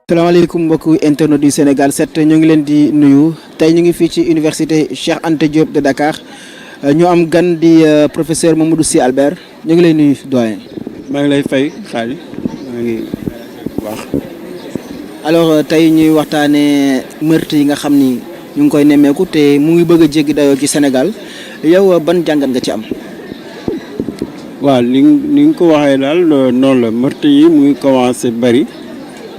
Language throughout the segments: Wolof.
salaamaaleykum mbokku internet du Sénégal 7 ñu ngi leen di nuyu tey ñu ngi fii ci université Cheikh Anta Diop de Dakar ñu am gan di professeur Mamadou Sy Albert ñu ngi lay nuyu doyen. maa ngi lay fay xaali maa ngi wax. alors tey ñuy waxtaanee meurtre yi nga xam ni ñu ngi koy nemmeeku te mu ngi bëgg a jéggi dayoo ci Sénégal yow ban jàngat nga ci am. waaw ni nga ko waxee daal noonu la meurtre yi mu ngi commencé bari.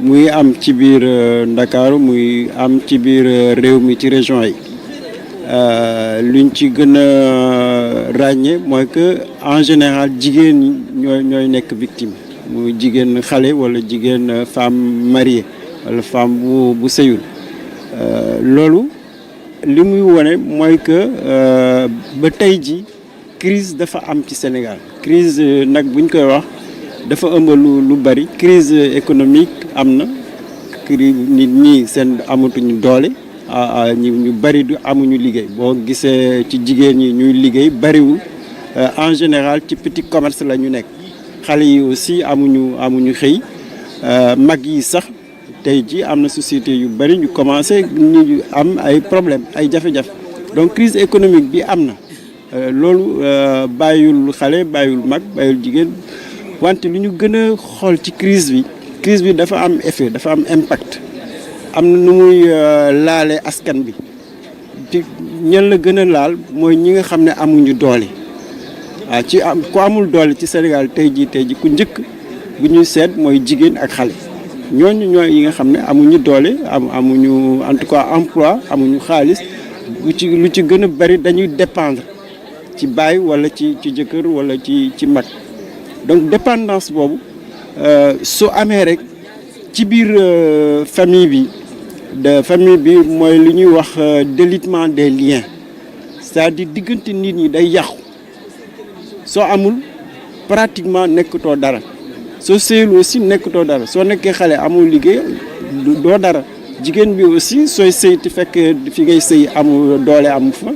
muy am ci biir Ndakaaru muy am ci biir réew mi ci région yi luñ ci gën a ràññee mooy que en général jigéen ñi ñooy nekk victime muy jigéen xale wala jigéen femme mariée wala femme bu sëyul loolu li muy wone mooy que ba tey ji crise dafa am ci Sénégal crise nag buñ koy wax dafa ëmb lu bari crise économique am na nit ñi seen amatuñu doole ñu bari du amuñu liggéey boo gisee ci jigéen ñi ñuy liggéey bariwul en général ci petit commerce la ñu nekk xale yi aussi amuñu xëy mag yi sax tey ji am na société yu bari ñu commencé ñu am ay problème ay jafe-jafe donc crise économique bi am na loolu bàyyul xale bàyyul mag bàyyul jigéen wante lu ñu gën a xool ci crise bi dafa am effet dafa am impact am na nu muy laale askan bi ci ñan la gën a laal mooy ñi nga xam ne amuñu doole waaw ci am ku amul doole ci Sénégal tey ji ku njëkk bu ñuy seet mooy jigéen ak xale ñooñu ñooy yi nga xam ne amuñu doole amuñu en tout cas emploi amuñu xaalis lu ci gën a bari dañuy dépendre ci baay wala ci jëkkër wala ci mag donc dépendance boobu su amee rek ci biir famille bi mooy li ñuy wax délitement des liens c'est-à-dire diggante nit ñi day yàqu soo amul pratiquement nekkatoo dara soo sëyul aussi nekkatoo dara soo nekkee xale amul liggéey doo dara jigéen bi aussi sooy sëy te fekk fi ngay sëy amul doole amu fa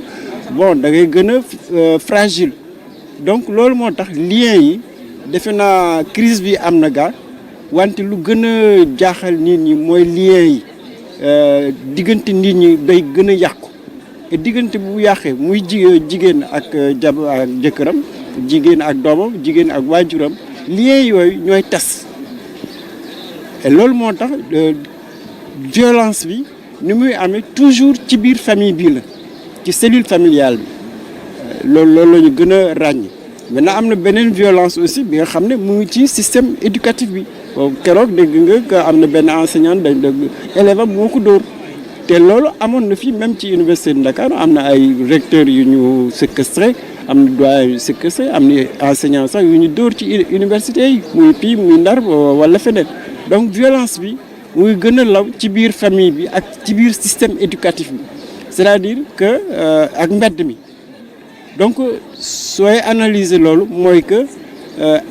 bon da ngay gën a fragile donc loolu moo tax liens yi defe naa crise bi am na gaa wante lu gën a jaaxal nit ñi mooy liens yi diggante nit ñi day gën a yàqu te diggante bu yàqee muy jigéen ak jëkkëram jigéen ak doomam jigéen ak waajuram liens yooyu ñooy tas et loolu moo tax violence bi ni muy amee toujours ci biir famille bi la ci cellule familiale bi loolu la ñu gën a ràññee. maintenant am na beneen violence aussi bi nga xam ne mu ngi ci système éducatif bi boobu keroog dégg nga que am na benn enseignant dañ dégg élève am moo ko dóor te loolu amoon na fi même ci université de Dakar am na ay recteurs yu ñu séquestré am na doyen yu séquestré am na enseignants sax yu ñu dóor ci université yi muy fii muy Ndar wala feneen donc violence bi muy gën a law ci biir famille bi ak ci biir système éducatif bi c'est-à-dire que ak mbedd mi. donc sooy analyser loolu mooy que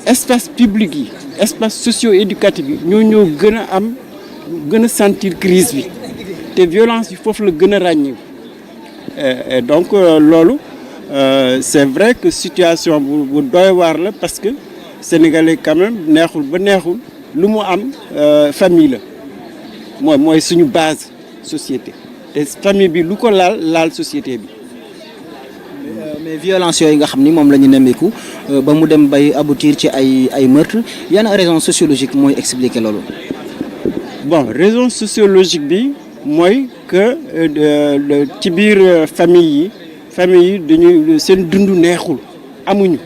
espace public yi espace socio-éducatif yi ñoo gën a sentir crise bi te violence bi foofu la gën a ràññee et donc loolu c'est vrai que situation bu doy waar la parce que sénégalais quand même neexul ba neexul lu mu am famille la mooy suñu base société te famille bi lu ko laal société bi. mais violence yooyu nga xam ni moom la ñu nemmeeku ba mu dem bay aboutir ci ay meurtre yan raison sociologique mooy expliquer loolu. bon raison sociologique bi mooy que ci biir famille yi dañuy seen dund neexul amuñu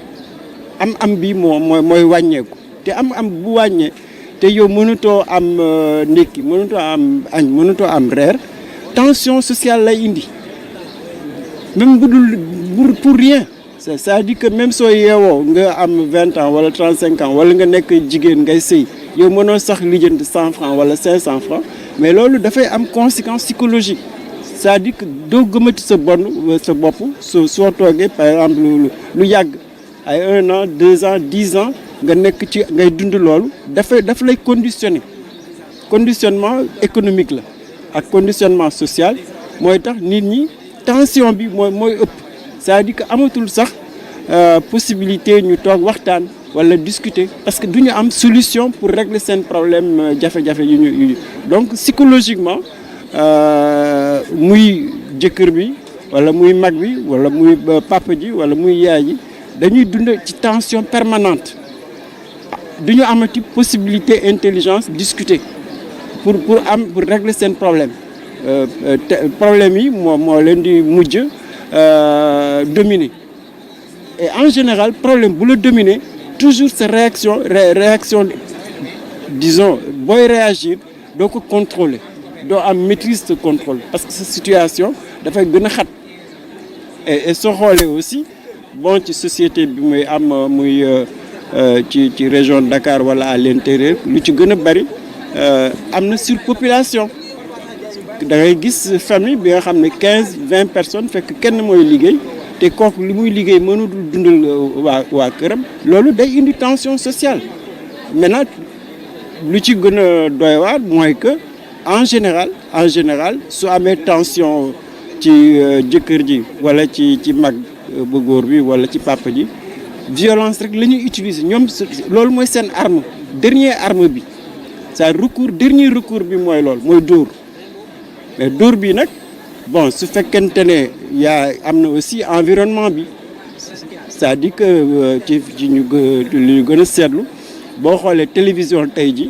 am bi mooy wàññeeku te am bu wàññee te yow mënutoo am ndékki mënutoo am añ mënutoo am reer tension sociale lay indi même bu dul pour rien c'est-à-dire que même soo yeewoo nga am 20 ans wala 35 ans wala nga nekk jigéen ngay sëy yow mënoo sax lijjanti 100 francs wala 500 francs mais loolu dafay am conséquence psychologique c'est-à-dire que doo gëmati sa bopp soo toogee par exemple lu yàgg ay 1 an 2 ans 10 ans nga nekk ci ngay dund loolu dafa lay conditionner conditionnement économique la ak conditionnement social mooy tax nit ñi tension bi mooy ëpp c'est-à-dire que amatul sax possibilité ñu toog waxtaan wala discuter parce que du ñu am solution pour régler seen problème jafe-jafe yu ñu donc psychologiquement muy jëkkër bi wala muy mag bi wala muy papa ji wala muy yaay ji dañuy dund ci tension permanente du ñu amati possibilité intelligence discuter pour régler seen problème problème yi moo leen di mujj dominer et en général problème bu la dominer toujours sa réaction disons booy réagir doo ko contrôler doo am maîtrise de contrôle parce que sa situation dafay gën a xat et soo xoolee aussi bon ci société bi muy am muy ci région de Dakar wala à l'intérieur lu ci gën a bari am na surpopulation da ngay gis famille bi nga xam ne 15-20 personnes fekk kenn mooy liggéey te kooku li muy liggéey mënul dundal waa këram loolu day indi tension sociale maintenant lu ci gën a doy waar mooy que en général su amee tension ci jëkkër ji wala ci mag bu góor bi wala ci papa ji violence rek la ñuy utiliser ñoom loolu mooy seen arme dernier arme bi dernier recours bi mooy loolu mooy dóor mais dóor bi nag bon su fekkente ne am na aussi environnement bi c'est-à-dire que ci ñu gën a seetlu boo xoolee télévision tey ji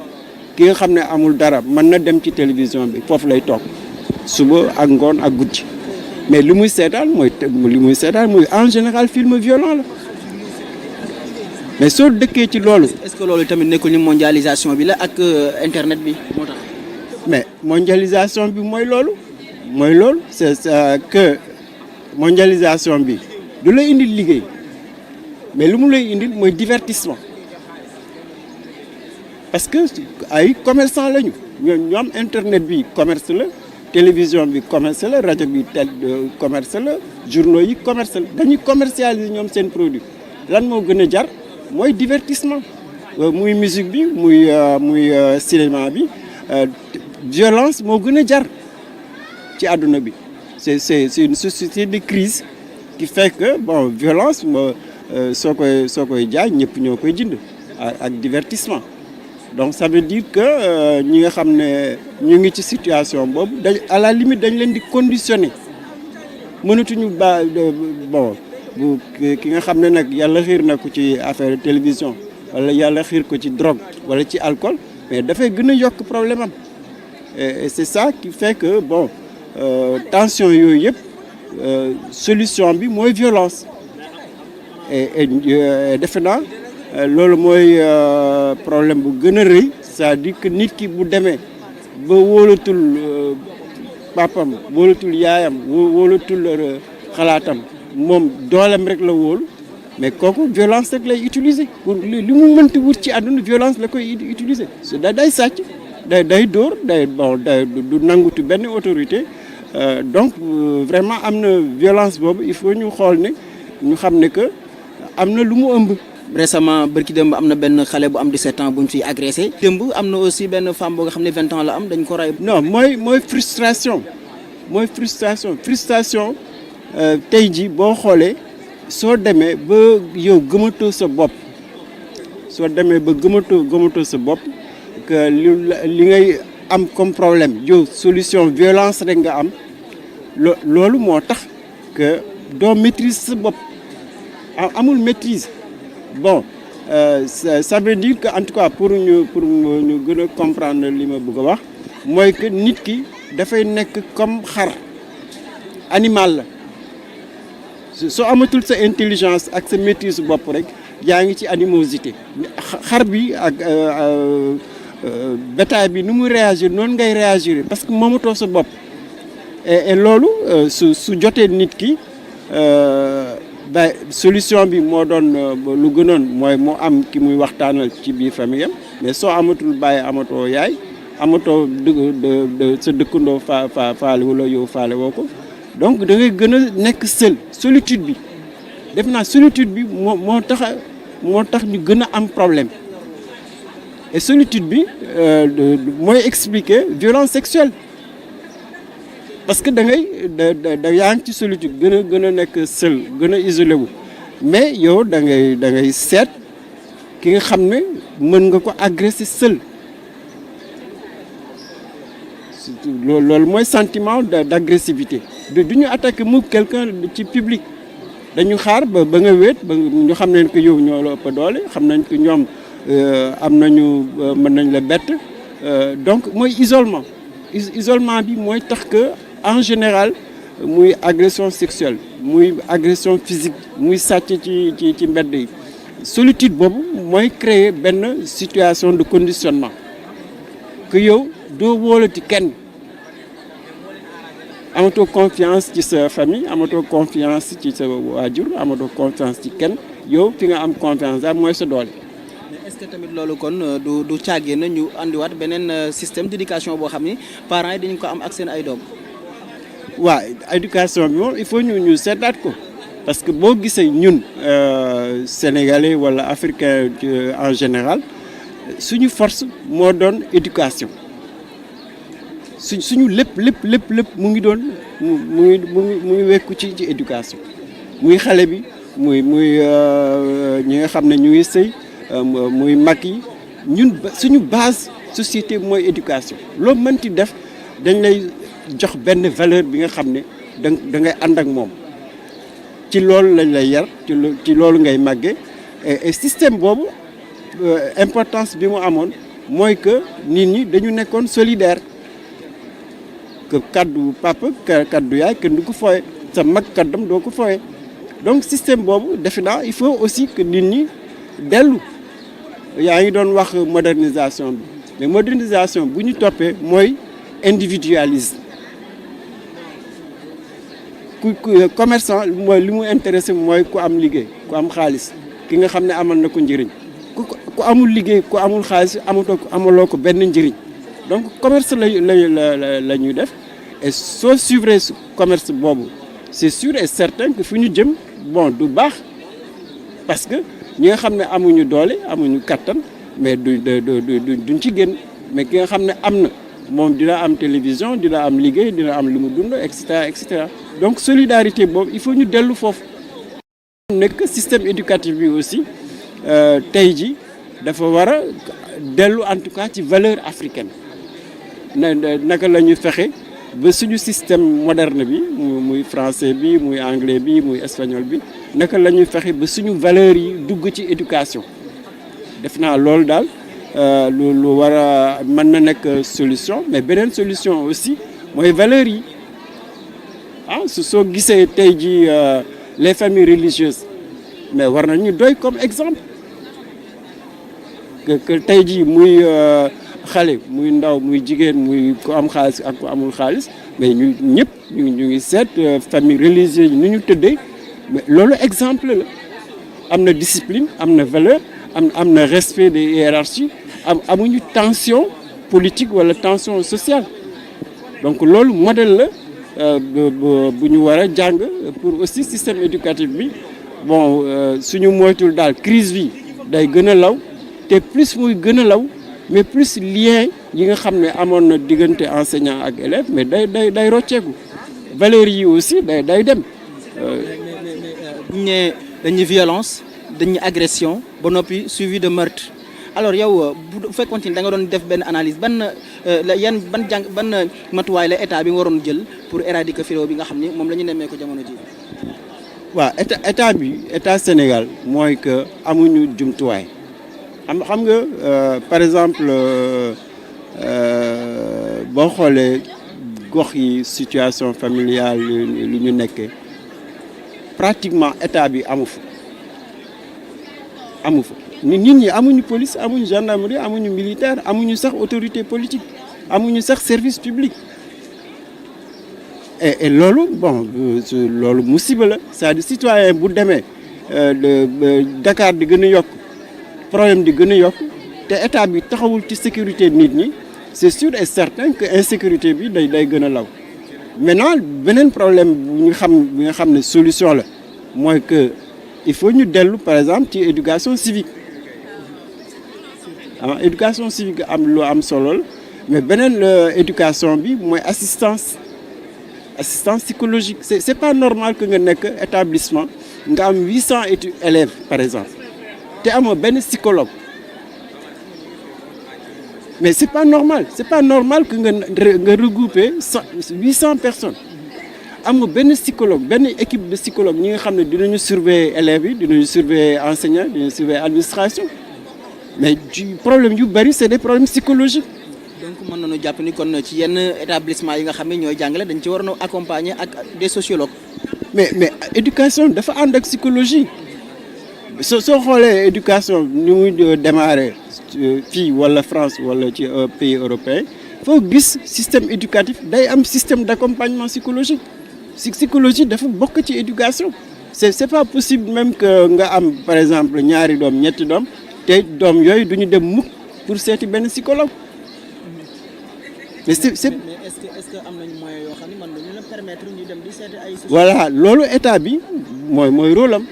ki nga xam ne amul dara mën na dem ci télévision bi foofu lay toog suba ak ngoon ak guddi mais li muy seetaan mooy en général film violent la mais soo dëkkee ci loolu. est-ce que loolu tamit nekkul ni mondialisation bi la ak internet bi moo tax. mais mondialisation bi mooy loolu c'est que mondialisation bi du la indil liggéey mais lu mu lay indil mooy divertissement parce que ay commerçant lañu ñoom internet bi commerce la télévision bi commerce la rajo bi commerce la journaux yi commerce la dañuy commercialiser ñoom seen produit lan moo gën a jar mooy divertissement muy musique bi muy cinéma bi violence moo gën a jar ci àdduna bi c'est une société de crise qui fait que bon violence soo koy jaay ñëpp ñoo koy jënd ak divertissement donc ça veut dire que ñi nga xam ne ñu ngi ci situation boobu à la limite dañ leen di conditionner mënatuñu bu ki nga xam ne nag yàlla xiir na ko ci affaire télévision wala yàlla xiir ko ci drogue wala ci alcool mais dafay gën a yokk problème am et c'est ça qui fait que bon tension yooyu yëpp solution bi mooy violence et defe naa loolu mooy problème bu gën a rëy c'est-à-dire que nit ki bu demee ba wóolatul papam wóolatul yaayam wóolatul xalaatam moom dooleem rek la wóolu mais kooku violence rek lay utiliser pour li mu mënti wut ci àdduna violence la koy utiliser su day sàcc day dóor du nangutu benn autorité donc vraiment am na violence boobu il faut ñu xool ne ñu xam ne que am na lu mu ëmb. récemment bërki démb am na benn xale bu am 17 ans bu ñu fiy agressé. démb am na aussi benn femme boo nga xam ne 20 ans la am dañ ko rey. non mooy frustration tey ji boo xoolee soo demee ba yow gëmatoo sa bopp sa bopp que li ngay am comme problème yow solution violence rek nga am loolu moo tax que doo maîtrise sa bopp amul maîtrise bon ça veut dire que en tout cas pour ñu gën a comprendre li ma bëgg a wax mooy que nit ki dafay nekk comme xar animal la soo amatul sa intelligence ak sa maîtrise bopp rek yaa ngi ci animosité xar bi ak bétail bi nu muy réagir noonu ngay réagir parce que moomatoo sa bopp et loolu su jotee nit ki solution bi moo doon lu gënoon mooy mu am ki muy waxtaanal ci biir famille am mais soo amatul bàyyi amatoo yaay amatoo sa dëkkandoo faale wala yow faale woo ko donc da ngay gën a nekk seul solitude bi def naa solitude bi moo tax ñu gën a am problème et solitude bi mooy expliquer violence sexuelle parce que da yaa ngi ci solitude gën a nekk seul gën a isolé wu mais yow da ngay seet ki nga xam ne mën nga ko agresser seul loolu mooy sentiment d'agressivité du ñu attaquer mu quelqu'un ci public dañu xaar ba nga wéet ba ñu xam nañ ko yow ñoo la ëpp doole xam nañ ko ñoom am nañu mën nañ la bett donc mooy isolement bi mooy tax que en général muy agression sexuelle muy agression physique muy sàcc ci mbedd yi solitude boobu mooy créer benn situation de conditionnement que yow doo wóolati kenn amatoo confiance ci sa famille amatoo confiance ci sa waajur amatoo confiance ci kenn yow fi nga am confiance daal mooy sa doole. mais est-ce que tamit loolu kon du càggee na ñu andiwaat beneen système d'éducation boo xam ni parents yi dañu ko am ak seen ay doom. waaw éducation bi moom il faut ñu seetaat ko parce que boo gisee ñun sénégalais wala africain en général suñu force moo doon éducation suñu lépp mu ngi doon mu ngi wekku ci éducation muy xale bi muy ñi nga xam ne ñu ngi sëy muy mag yi ñun suñu base société mooy éducation loo mënti def dañ lay jox benn valeur bi nga xam ne da ngay ànd ak moom ci loolu lañ lay yar ci loolu ngay màggee et système boobu importance bi mu amoon mooy que nit ñi dañu nekkoon solidaire que kaddu papa kaddu yaay kenn du ko fooye sa mag kaddam doo ko fooye donc système boobu defe naa il faut aussi que nit ñi dellu yaa ngi doon wax modernisation bi mais modernisation bu ñu toppee mooy individualisme ku commerçant mooy li mu intéressé mooy ku am liggéey ku am xaalis ki nga xam ne amal na ko njëriñ ku amul liggéey ku amul xaalis amaloo ko benn njëriñ donc commerce la ñuy def et soo suivre commerce boobu c'est sûr et certain que fu ñu jëm bon du baax parce que ñi nga xam ne amuñu doole amuñu kattan mais duñ ci génn mais ki nga xam ne am na moom dina am télévision dina am liggéey dina am lu mu dund et cetera donc solidarité boobu il faut ñu dellu foofu. nekk système éducatif bi aussi tey ji dafa war a dellu en tout cas ci valeur africaine naka la ñu fexe ba suñu système moderne bi muy français bi muy anglais bi muy espagnol bi naka la ñuy fexe ba suñu valeurs yi dugg ci éducation def naa loolu daal lu war a mën na nekk solution mais beneen solution aussi mooy valeurs yi soo gisee tey ji les familles religieuses mais war nañu doy comme exemple que tey jii muy xale muy ndaw muy jigéen muy ku am xaalis ak ku amul xaalis mais ñu ñëpp ñu ngi seet famille religieuse ni ñu tëddee mais loolu exemple la am na discipline am na valeur am na respect des hiérarchies amuñu tension politique wala tension sociale donc loolu modèle la bu ñu war a jàng pour aussi système éducatif bi bon suñu moytul daal crise bi day gën a law te plus muy gën a law mais plus lien yi nga xam ne amoon na diggante enseignant ak élève mais day rocceeku valeurs yi aussi day dem. buñ ne dañuy violence dañuy agression ba noppi suivi de meurtre alors yow bu fekkoon da nga doon def benn analyse ban matuwaay la état bi nga waroon jël pour éradiquer fléau bi nga xam ni moom la ñu nemmee ko jamono ji. waaw état Sénégal mooy que amuñu jumtuwaay. xam nga par exemple boo xoolee gox yi situation familiale lu ñu nekkee pratiquement état bi amu fa nit ñi amuñu police amuñu gendarmerie amuñu militaire amuñu sax autorité politique amuñu sax service public et loolu bon loolu musiba la c'est-à-dire citoyen bu demee Dakar di gën a yokk problème di gën a yokk te état bi taxawul ci sécurité nit ñi c'est sûr et certain que insécurité bi day gën a law maintenant beneen problème bi nga xam ne solution la mooy que il faut ñu dellu par exemple ci éducation civique éducation civique am lu am solo la mais beneen éducation bi mooy assistance psychologique c'est pas normal que nga nekk établissement nga am 800 élèves par exemple te amoo benn psychologue mais c'est pas normal que nga regrouper 800 personnes amul benn psychologue benn équipe de psychologue ñi nga xam ne dinañu surveiller élèves yi dinañu surveiller enseignants dinañu surveiller administration mais problème yu bari c'est des problèmes psychologiques. donc mën nañu jàpp ni kon ci yenn établissement yi nga xam ne ñooy jàngale dañ ci waroon a accompagner ak des sociologues. mais éducation dafa ànd ak psychologie soo xoolee éducation ni muy démarrer fii wala France wala ci pays européen foo gis système éducatif day am système d'accompagnement psychologique psychologie dafa bokk ci éducation c'est pas possible même que nga am par exemple ñaari doom ñetti doom te doom yooyu duñu dem mukk pour seeti benn psychologue mais c'est est-ce que am nañu moyens yoo xam ne mën nañu la permettre ñu dem di seeti ay. voilà loolu état bi mooy rôle am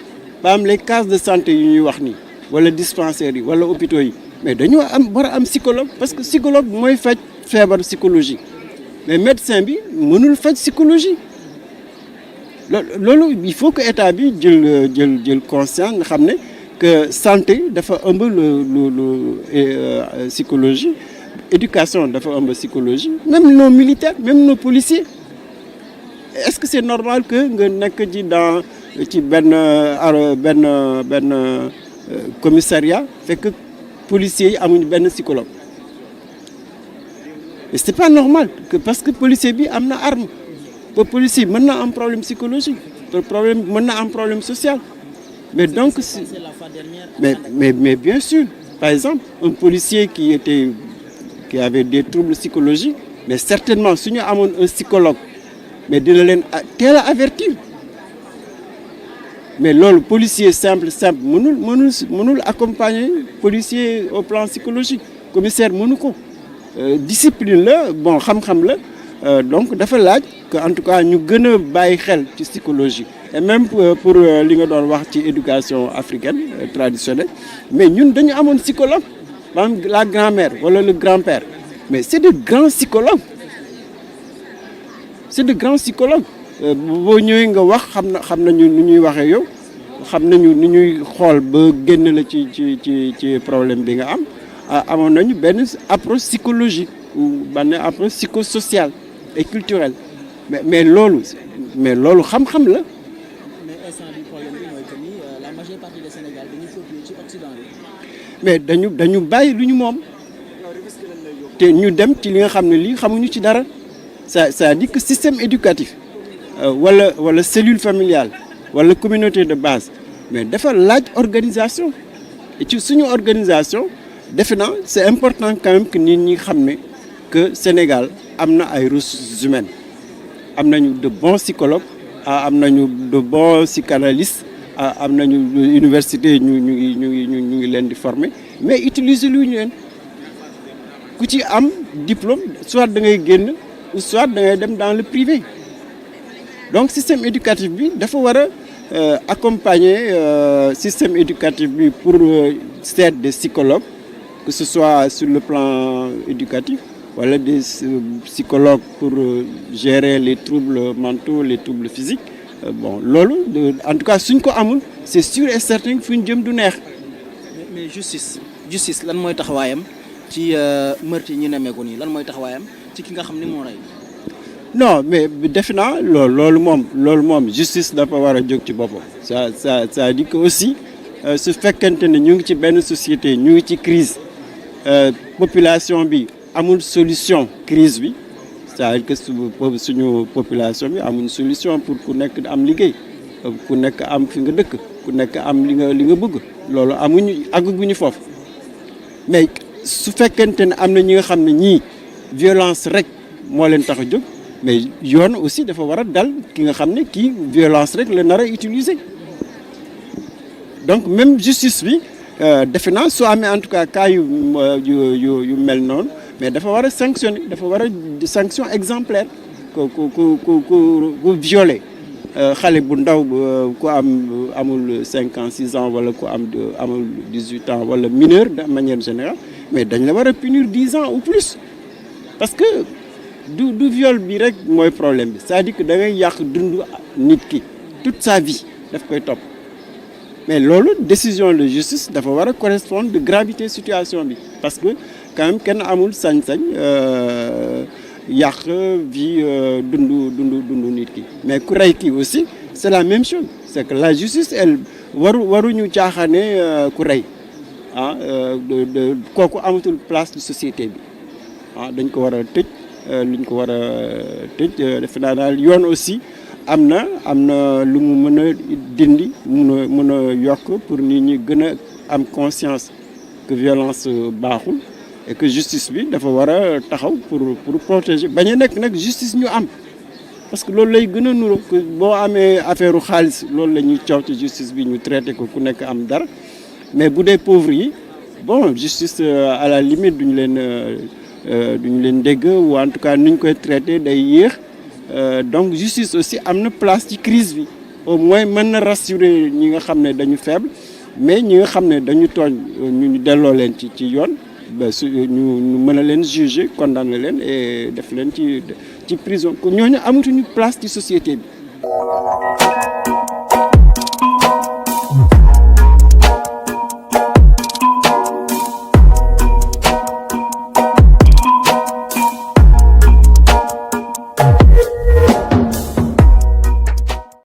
ba am les cases de santé yu ñuy wax nii wala dispensaires yi wala hôpitaux yi mais dañoo war a am psychologue parce que psychologue mooy faj feebar psychologie mais médecin bi mënul faj psychologie loolu il faut que état bi jël conscience nga xam ne que santé dafa ëmb psychologie éducation dafa ëmb psychologie même nos militaires même nos policiers est-ce que c'est normal que nga nekk ci benn commissariat fekk policiers yi amuñu benn psychologue et c'est pas normal parce que policier bi am na arme policier mën na am problème psychologique mën na am problème social mais donc mais bien sûr par exemple un policier qui avait des troubles psychologiques mais certainement su ñu amoon un psychologue mais dina leen teel a avertir mais loolu policier simple mënul accompagner policier au plan psychologique commissaire mënu ko discipline la bon xam-xam la donc dafa laaj que en tout cas ñu gën a bàyyi xel ci psychologie et même pour li nga doon wax ci éducation africaine traditionnelle mais ñun dañu amoon psychologue maanaam la grand-mère wala le grand-père mais c'est de grands psychologues boo ñëwee nga wax xam nañu nu ñuy waxee yow xam nañu nu ñuy xool ba génn la ci problème bi nga am amoon nañu benn approche psychologique ou benn approche psychosociale et culturelle mais loolu xam-xam la. mais instant bi problème bi mooy que ni la majeure partie des Sénégal dañuy copier ci Occident bi. mais dañu bàyyi lu ñu moom te ñu dem ci li nga xam ne lii xamuñu ci dara c'est-à-dire que système éducatif wala cellule familiale wala communauté de base mais dafa laaj organisation et ci suñu organisation defe naa c'est important quand même que nit ñi xam ne que Sénégal am na ay ressources humaines am nañu de bons psychologues am nañu de bons psychanalystes am nañu université ñu ngi leen di former mais utiliser lu ñu leen ku ci am diplôme soit da ngay génn ou soit da ngay dem dans le privé donc système éducatif bi dafa war a accompagner système éducatif bi pour seet des psychologues que ce soit sur le plan éducatif wala des psychologues pour gérer les troubles mentaux les troubles physiques bon loolu en tout cas suñ ko amul c'est sûr et certain fu ñu jëm du neex. mais justice lan mooy taxawaayam ci meurtre yi ñu nemmeeku nii lan mooy taxawaayam ci ki nga xam ni moo rey. non mais defe naa loolu moom justice dafa war a jóg ci boppam ça dit que aussi su fekkente ne ñu ngi ci benn société ñu ngi ci crise population bi amul solution crise bi c'est-à-dire que suñu population bi amul solution pour ku nekk am liggéey ku nekk am fi nga dëkk ku nekk am li nga bëgg loolu àgguñu foofu mais su fekkente ne am na ñi nga xam ne ñii violence rek moo leen tax a jóg mais yoon aussi dafa war a dal ki nga xam ne kii violence rek la nar a utiliser donc même justice bi defe naa soo amee en tout cas cas yu mel noonu mais dafa war a sanctionner dafa war a sanction exemplaire ku violer xale bu ndaw ku amul 5 ans 6 ans wala ku amul 18 ans wala mineur de manière générale mais dañ la war a punir 10 ans ou plus parce que du viol bi rek mooy problème bi c'est-à-dire que da ngay yàq dund nit ki toute sa vie daf koy topp mais loolu décision de justice dafa war a correspondre de gravité situation bi parce que quand même kenn amul sañ-sañ yàq vie dundu nit ki mais ku rey kii aussi c'est la même chose c'est que la justice elle waruñu caaxaane ku rey kooku amatul place de société bi dañ ko war a tëj luñ ko war a tëj defe naa daal yoon aussi am na lu mu mën a dindi mën a yokk pour nit ñi gën a am conscience que violence baaxul et que justice bi dafa war a taxaw pour protéger bañ a nekk nag justice ñu am parce que loolu lay gën a nuru que boo amee affaire xaalis loolu la ñuy coow ci justice bi ñu traité ko ku nekk am dara mais bu dee pauvre yi bon justice à la limite duñu leen dégg ou en tout cas nuñ koy traité day yéex donc justice aussi am na place ci crise bi au moins mën na rassurer ñi nga xam ne dañu faible mais ñi nga xam ne dañu tooñ ñu delloo leen ci yoon ba ñu mën a leen juger condamner leen et def leen ci prison ñooñu amatuñu place ci société bi